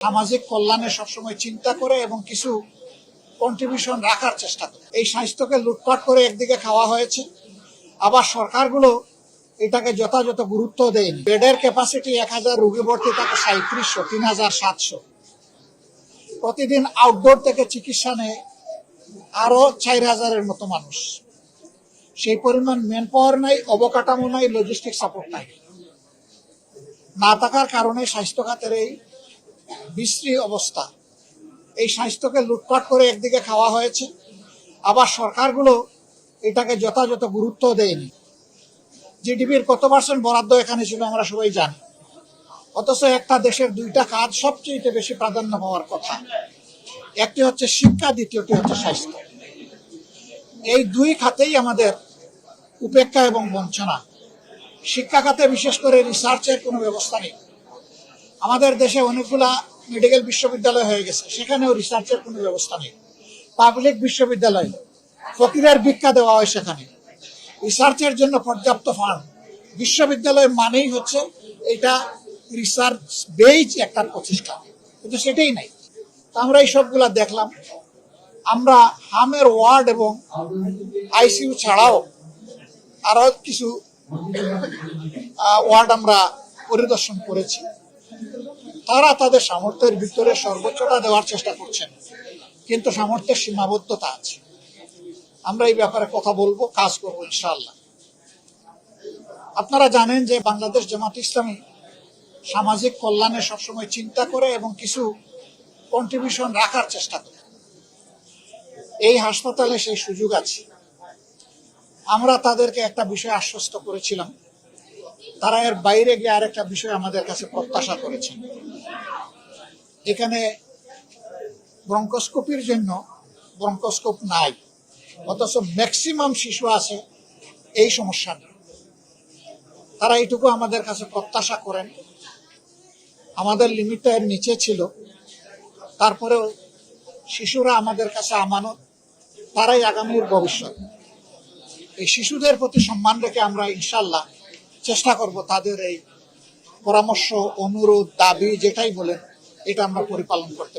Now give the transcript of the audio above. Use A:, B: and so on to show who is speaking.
A: সামাজিক কল্যাণে সবসময় চিন্তা করে এবং কিছু কন্ট্রিবিউশন রাখার চেষ্টা করে। এই স্বাস্থ্যকে লুটপাট করে একদিকে খাওয়া হয়েছে, আবার সরকারগুলো এটাকে যথাযথ গুরুত্ব দেয়নি। বেডের ক্যাপাসিটি 1000 রোগী ভর্তি থাকে 3700, 3700। প্রতিদিন আউটডোর থেকে চিকিৎসা নেয় আরো 4000-এর মতো মানুষ। সেই পরিমাণ ম্যান পাওয়ার নাই, অবকাঠামো নাই, লজিস্টিক সাপোর্ট নাই। না থাকার কারণে স্বাস্থ্য খাতের এই বিশ্রী অবস্থা। এই স্বাস্থ্যকে লুটপাট করে একদিকে খাওয়া হয়েছে, আবার সরকারগুলো এটাকে যথাযথ গুরুত্ব দেয়নি। জিডিপির কত % বরাদ্দ এখানে ছিল আমরা সবাই জানি, অথচ একটা দেশের দুইটা কাজ সবচেয়ে বেশি প্রাধান্য পাওয়ার কথা। একটি হচ্ছে শিক্ষা, দ্বিতীয়টি হচ্ছে স্বাস্থ্য। এই দুই খাতেই আমাদের উপেক্ষা এবং বঞ্চনা। শিক্ষা খাতে বিশেষ করে রিসার্চের কোনো ব্যবস্থা নেই। আমাদের দেশে অনেকগুলা মেডিকেল বিশ্ববিদ্যালয় হয়ে গেছে, সেখানেও রিসার্চের কোনো ব্যবস্থা নেই। পাবলিক বিশ্ববিদ্যালয়, ফকিরের ভিক্ষা দেওয়া হয় সেখানে। রিসার্চের জন্য পর্যাপ্ত ফান্ড। বিশ্ববিদ্যালয় মানেই হচ্ছে এটা রিসার্চ বেইজ একটা প্রতিষ্ঠান, কিন্তু সেটাই নাই। আমরা এই সবগুলা দেখলাম। আমরা হামের ওয়ার্ড এবং আইসিইউ ছাড়াও আরো কিছু ওয়ার্ড আমরা পরিদর্শন করেছি। তারা তাদের সামর্থ্যের ভিতরে সর্বোচ্চটা দেওয়ার চেষ্টা করছেন, কিন্তু সামর্থ্যের সীমাবদ্ধতা আছে। আমরা এই ব্যাপারে কথা বলবো, কাজ করবো ইনশাআল্লাহ। আপনারা জানেন যে বাংলাদেশ জামাত ইসলামী সামাজিক কল্যাণে সবসময় চিন্তা করে এবং কিছু কন্ট্রিবিউশন রাখার চেষ্টা করে। এই হাসপাতালে সেই সুযোগ আছে। আমরা তাদেরকে একটা বিষয় আশ্বস্ত করেছিলাম, তারা এর বাইরে গিয়ে আরেকটা বিষয় আমাদের কাছে প্রত্যাশা করেছেন। এখানে ব্রঙ্কোস্কোপির জন্য ব্রঙ্কোস্কোপ নাই, অথচ ম্যাক্সিমাম শিশু আছে এই সমস্যা নিয়ে। তারা এইটুকু আমাদের কাছে প্রত্যাশা করেন। আমাদের লিমিটটা এর নিচে ছিল, তারপরেও শিশুরা আমাদের কাছে আমানত, তারাই আগামীর ভবিষ্যৎ। এই শিশুদের প্রতি সম্মান রেখে আমরা ইনশাল্লাহ চেষ্টা করব তাদের এই পরামর্শ, অনুরোধ, দাবি যেটাই বলেন এটা আমরা পরিপালন করতে পারি।